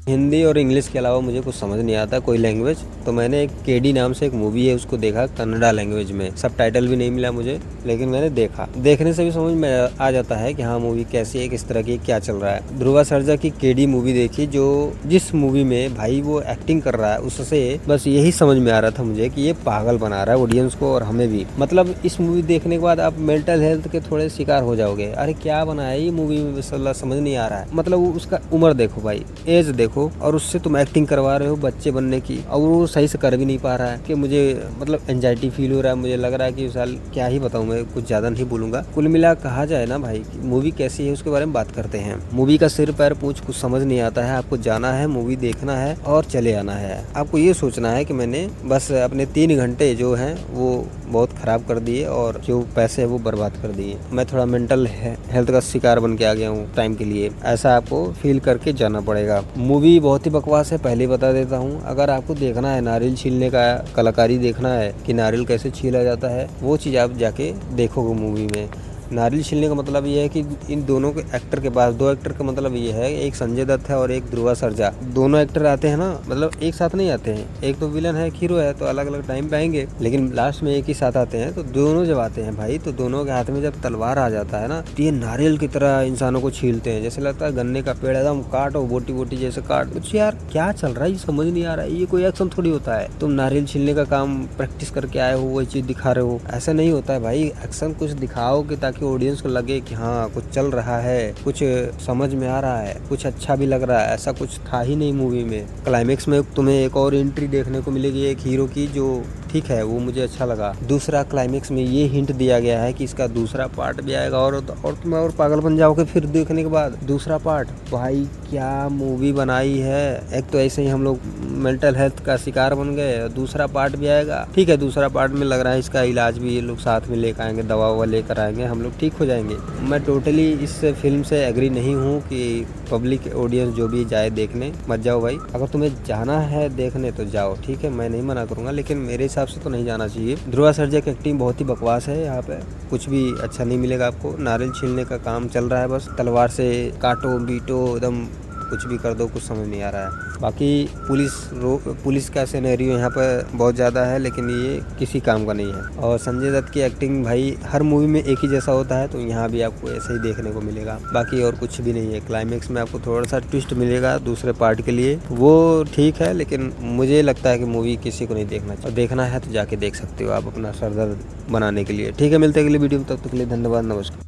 हिंदी और इंग्लिश के अलावा मुझे कुछ समझ नहीं आता कोई लैंग्वेज, तो मैंने एक केडी नाम से एक मूवी है उसको देखा कन्नड़ा लैंग्वेज में। सब टाइटल भी नहीं मिला मुझे, लेकिन मैंने देखा। देखने से भी समझ में आ जाता है कि हाँ मूवी कैसी है, किस तरह की, क्या चल रहा है। ध्रुवा सर्जा की केडी मूवी देखी, जो जिस मूवी में भाई वो एक्टिंग कर रहा है उससे बस यही समझ में आ रहा था मुझे कि ये पागल बना रहा है ऑडियंस को और हमें भी। मतलब इस मूवी देखने के बाद आप मेंटल हेल्थ के थोड़े शिकार हो जाओगे। अरे क्या बनाया ये मूवी में, समझ नहीं आ रहा है। मतलब उसका उम्र देखो भाई, एज देखो, और उससे तुम एक्टिंग करवा रहे हो बच्चे बनने की, और वो सही से कर भी नहीं पा रहा है। कि मुझे मतलब एंजाइटी फील हो रहा है। मुझे लग रहा है कि साल क्या ही बताऊं, मैं कुछ ज्यादा नहीं बोलूंगा। कुल मिला कहा जाए ना भाई, मूवी कैसी है उसके बारे में बात करते हैं। मूवी का सिर पैर पूछ कुछ समझ नहीं आता है। आपको जाना है, मूवी देखना है और चले आना है। आपको ये सोचना है कि मैंने बस अपने 3 घंटे जो हैं वो बहुत खराब कर दिए और जो पैसे है वो बर्बाद कर दिए। मैं थोड़ा मेंटल हेल्थ का शिकार बन के आ गया हूँ टाइम के लिए, ऐसा आपको फील करके जाना पड़ेगा। मूवी बहुत ही बकवास है, पहले बता देता हूँ। अगर आपको देखना है नारियल छीलने का कलाकारी देखना है कि नारियल कैसे छीला जाता है, वो चीज़ आप जाके देखोगे मूवी में। नारियल छीलने का मतलब ये है कि इन दोनों के एक्टर के पास, 2 एक्टर का मतलब ये है, एक संजय दत्त है और एक ध्रुवा सर्जा। दोनों एक्टर आते हैं ना, मतलब एक साथ नहीं आते हैं। एक तो विलन है, एक हीरो है, तो अलग अलग टाइम पे आएंगे, लेकिन लास्ट में एक ही साथ आते हैं। तो दोनों जब आते हैं भाई, तो दोनों के हाथ में जब तलवार आ जाता है ना, तो ये नारियल की तरह इंसानों को छीलते हैं। जैसे लगता है गन्ने का पेड़ एकदम काटो, बोटी बोटी जैसे काट। कुछ यार क्या चल रहा है ये समझ नहीं आ रहा है। ये कोई एक्शन थोड़ी होता है, तुम नारियल छीलने का काम प्रैक्टिस करके आए हो, वही चीज दिखा रहे हो। ऐसा नहीं होता है भाई। एक्शन कुछ दिखाओ कि ताकि ऑडियंस को लगे कि हाँ कुछ चल रहा है, कुछ समझ में आ रहा है, कुछ अच्छा भी लग रहा है। ऐसा कुछ था ही नहीं मूवी में। क्लाइमेक्स में तुम्हें एक और एंट्री देखने को मिलेगी एक हीरो की, जो ठीक है वो मुझे अच्छा लगा। दूसरा क्लाइमेक्स में ये हिंट दिया गया है कि इसका दूसरा पार्ट भी आएगा, और तुम और पागल बन जाओगे फिर देखने के बाद दूसरा पार्ट। भाई क्या मूवी बनाई है। एक तो ऐसे ही हम लोग मेंटल हेल्थ का शिकार बन गए, दूसरा पार्ट भी आएगा। ठीक है, दूसरा पार्ट में लग रहा है इसका इलाज भी ये लोग साथ में लेकर आएंगे, दवा ववा लेकर आएंगे, हम लोग ठीक हो जाएंगे। मैं टोटली इस फिल्म से एग्री नहीं हूँ कि पब्लिक ऑडियंस जो भी जाए देखने, मत जाओ भाई। अगर तुम्हें जाना है देखने तो जाओ, ठीक है, मैं नहीं मना करूंगा, लेकिन मेरे हिसाब से तो नहीं जाना चाहिए। ध्रुवा सर्जा की एक्टिंग बहुत ही बकवास है, यहाँ पे कुछ भी अच्छा नहीं मिलेगा आपको। नारियल छीलने का काम चल रहा है, बस तलवार से काटो बीटो, एकदम कुछ भी कर दो, कुछ समझ नहीं आ रहा है। बाकी पुलिस का सिनेरियो यहाँ पर बहुत ज़्यादा है, लेकिन ये किसी काम का नहीं है। और संजय दत्त की एक्टिंग भाई हर मूवी में एक ही जैसा होता है, तो यहाँ भी आपको ऐसे ही देखने को मिलेगा। बाकी और कुछ भी नहीं है। क्लाइमेक्स में आपको थोड़ा सा ट्विस्ट मिलेगा दूसरे पार्ट के लिए, वो ठीक है, लेकिन मुझे लगता है कि मूवी किसी को नहीं देखना चाहिए। और देखना है तो जाके देख सकते हो आप अपना सर दर्द बनाने के लिए। ठीक है, मिलते हैं अगली वीडियो में, तब तक के लिए धन्यवाद, नमस्कार।